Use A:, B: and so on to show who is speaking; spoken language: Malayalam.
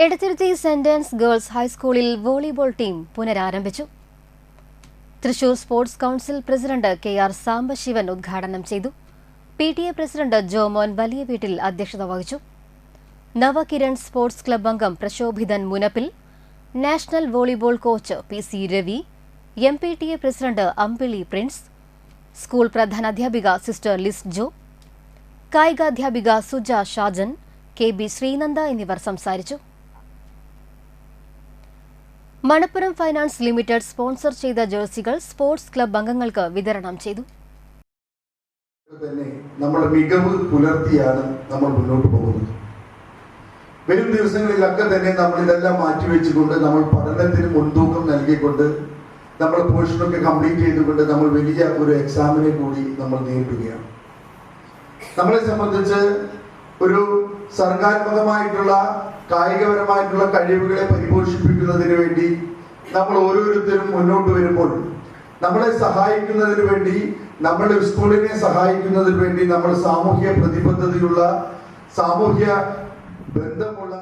A: എടത്തിരുത്തി സെന്റ് ആൻസ് ഗേൾസ് ഹൈസ്കൂളിൽ വോളിബോൾ ടീം പുനരാരംഭിച്ചു. Thrissur sports council president K R. Sambasivan ഉദ്ഘാടനം ചെയ്തു. PTA പ്രസിഡന്റ് ജോമോൻ വലിയ വീട്ടിൽ അധ്യക്ഷത വഹിച്ചു. നവകിരൺ സ്പോർട്സ് ക്ലബ് അംഗം Prashobhithan Munappil, national volleyball coach PC Ravi, MPTA president Ambili Prince, school പ്രധാനാധ്യാപിക സിസ്റ്റർ ലിസ് ജോ, കായികാധ്യാപിക സുജ ഷാജൻ, KB ശ്രീനന്ദ എന്നിവർ സംസാരിച്ചു. മണപ്പുറം ഫൈനാൻസ് ലിമിറ്റഡ് സ്പോൺസർ ചെയ്ത ജേഴ്സികൾ സ്പോർട്സ് ക്ലബ് അംഗങ്ങൾക്ക് വിതരണം ചെയ്തു.
B: നമ്മൾ മികവ് പുലർത്തിയാണ് നമ്മൾ മുന്നോട്ട് പോകുന്നത്. വരും ദിവസങ്ങളിലൊക്കെ തന്നെ നമ്മൾ ഇതെല്ലാം മാറ്റിവെച്ചുകൊണ്ട് നമ്മൾ പഠനത്തിന് മുൻതൂക്കം നൽകിക്കൊണ്ട് നമ്മൾ പോർഷനൊക്കെ കംപ്ലീറ്റ് ചെയ്തുകൊണ്ട് നമ്മൾ വലിയ ഒരു എക്സാമിനെ കൂടി നമ്മൾ നേരിടുകയാണ്. നമ്മളെ സംബന്ധിച്ച് ഒരു സർഗാത്മകമായിട്ടുള്ള കായികപരമായിട്ടുള്ള കഴിവുകളെ പരിപോഷിപ്പിക്കുന്നതിന് വേണ്ടി നമ്മൾ ഓരോരുത്തരും മുന്നോട്ട് വരുമ്പോൾ നമ്മളെ സഹായിക്കുന്നതിന് വേണ്ടി, നമ്മുടെ സ്കൂളിനെ സഹായിക്കുന്നതിന് വേണ്ടി നമ്മൾ സാമൂഹ്യ പ്രതിബദ്ധതയുള്ള, സാമൂഹ്യ ബന്ധമുള്ള